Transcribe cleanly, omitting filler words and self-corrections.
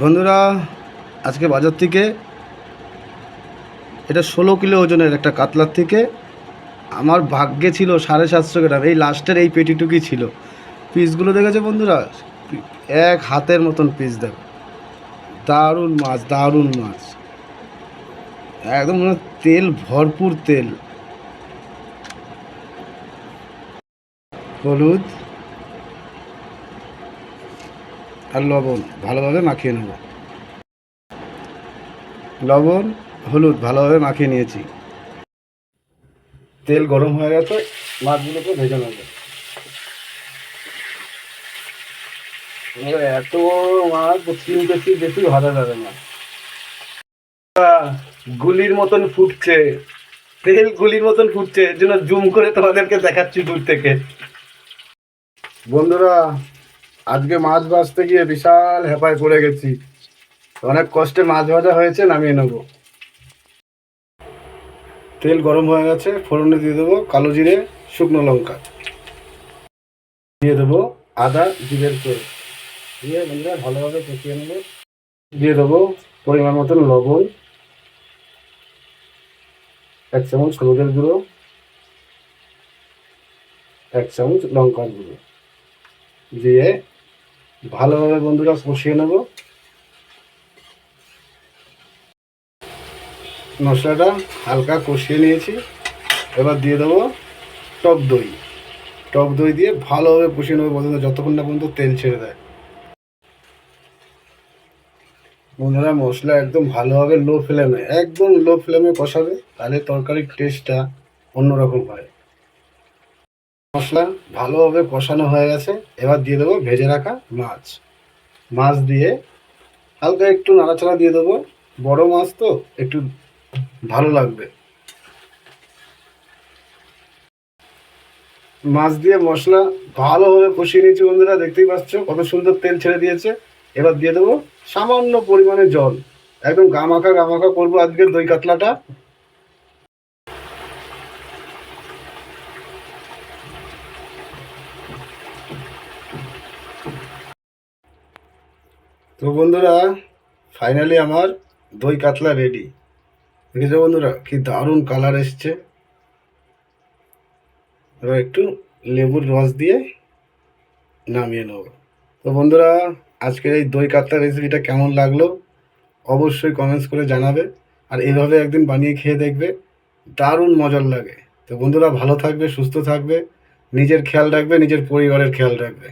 বন্ধুরা, আজকে বাজার থেকে এটা 16 কিলো ওজনের একটা কাতলার থেকে আমার ভাগ্যে ছিল 750 গ্রাম। এই লাস্টের এই পেটিটুকুই ছিল। পিসগুলো দেখেছে বন্ধুরা, এক হাতের মতন পিস। দেখো, দারুণ মাছ, দারুণ মাছ, একদম মনে হয় তেল, ভরপুর তেল। হলুদ আর লবণ ভালোভাবে মাখিয়ে নেব। লবণ, হলুদ ভালোভাবে মাখিয়ে নিয়েছি। তেল গরম হয়ে গেছে, মাছগুলোকে ভেজে নেব। এত মাছ 3 কেজি বেশি ভাজা যাবে না। গুলির মতন ফুটছে, তেল গুলির মতন ফুটছে, এর জন্য জুম করে তোমাদেরকে দেখাচ্ছি দূর থেকে। বন্ধুরা, আজকে মাছ ভাজতে গিয়ে বিশাল হেপায় পড়ে গেছি। অনেক কষ্টে মাছ ভাজা হয়েছে, নামিয়ে নেব। তেল গরম হয়ে গেছে, ফোড়নে দিয়ে দেবো কালো জিরে, শুকনো লঙ্কা, দিয়ে দেবো আদা জিরের পেস্ট, দিয়ে বন্ধুরা ভালোভাবে কষিয়ে নেব। দিয়ে দেবো পরিমাণ মতন লবণ, 1 চামচ হলুদের গুঁড়ো, 1 চামচ লঙ্কার গুঁড়ো দিয়ে ভালোভাবে বন্ধুরা কষিয়ে নেব। মশলাটা হালকা কষিয়ে নিয়েছি, এবার দিয়ে দেবো টক দই। টক দই দিয়ে ভালোভাবে কষিয়ে নেবো পর্যন্ত, যতক্ষণ না পর্যন্ত তেল ছেড়ে দেয়। বন্ধুরা, মশলা একদম ভালোভাবে একদম লো ফ্লেমে কষাবে, তাহলে তরকারির টেস্টটা অন্যরকম হয়। মশলা ভালোভাবে কষানো হয়ে গেছে, এবার দিয়ে দেবো ভেজে রাখা মাছ। মাছ দিয়ে হালকা একটু নাড়াচাড়া দিয়ে দেবো, বড় মাছ তো একটু ভালো লাগবে। মাছ দিয়ে মশলা ভালোভাবে কষিয়ে নিয়েছি বন্ধুরা, দেখতেই পাচ্ছ কত সুন্দর তেল ছেড়ে দিয়েছে। এবার দিয়ে দেবো সামান্য পরিমাণে জল, একদম গামাখা গামাখা করবো আজকের দই কাতলাটা। তো বন্ধুরা, ফাইনালি আমার দই কাতলা রেডি। দেখেছো বন্ধুরা, কি দারুণ কালার এসছে। এবার একটু লেবুর রস দিয়ে নামিয়ে নেব। তো বন্ধুরা, আজকের এই দই কাতলা রেসিপিটা কেমন লাগলো অবশ্যই কমেন্টস করে জানাবে। আর এইভাবে একদিন বানিয়ে খেয়ে দেখবে, দারুণ মজার লাগে। তো বন্ধুরা, ভালো থাকবে, সুস্থ থাকবে, নিজের খেয়াল রাখবে, নিজের পরিবারের খেয়াল রাখবে।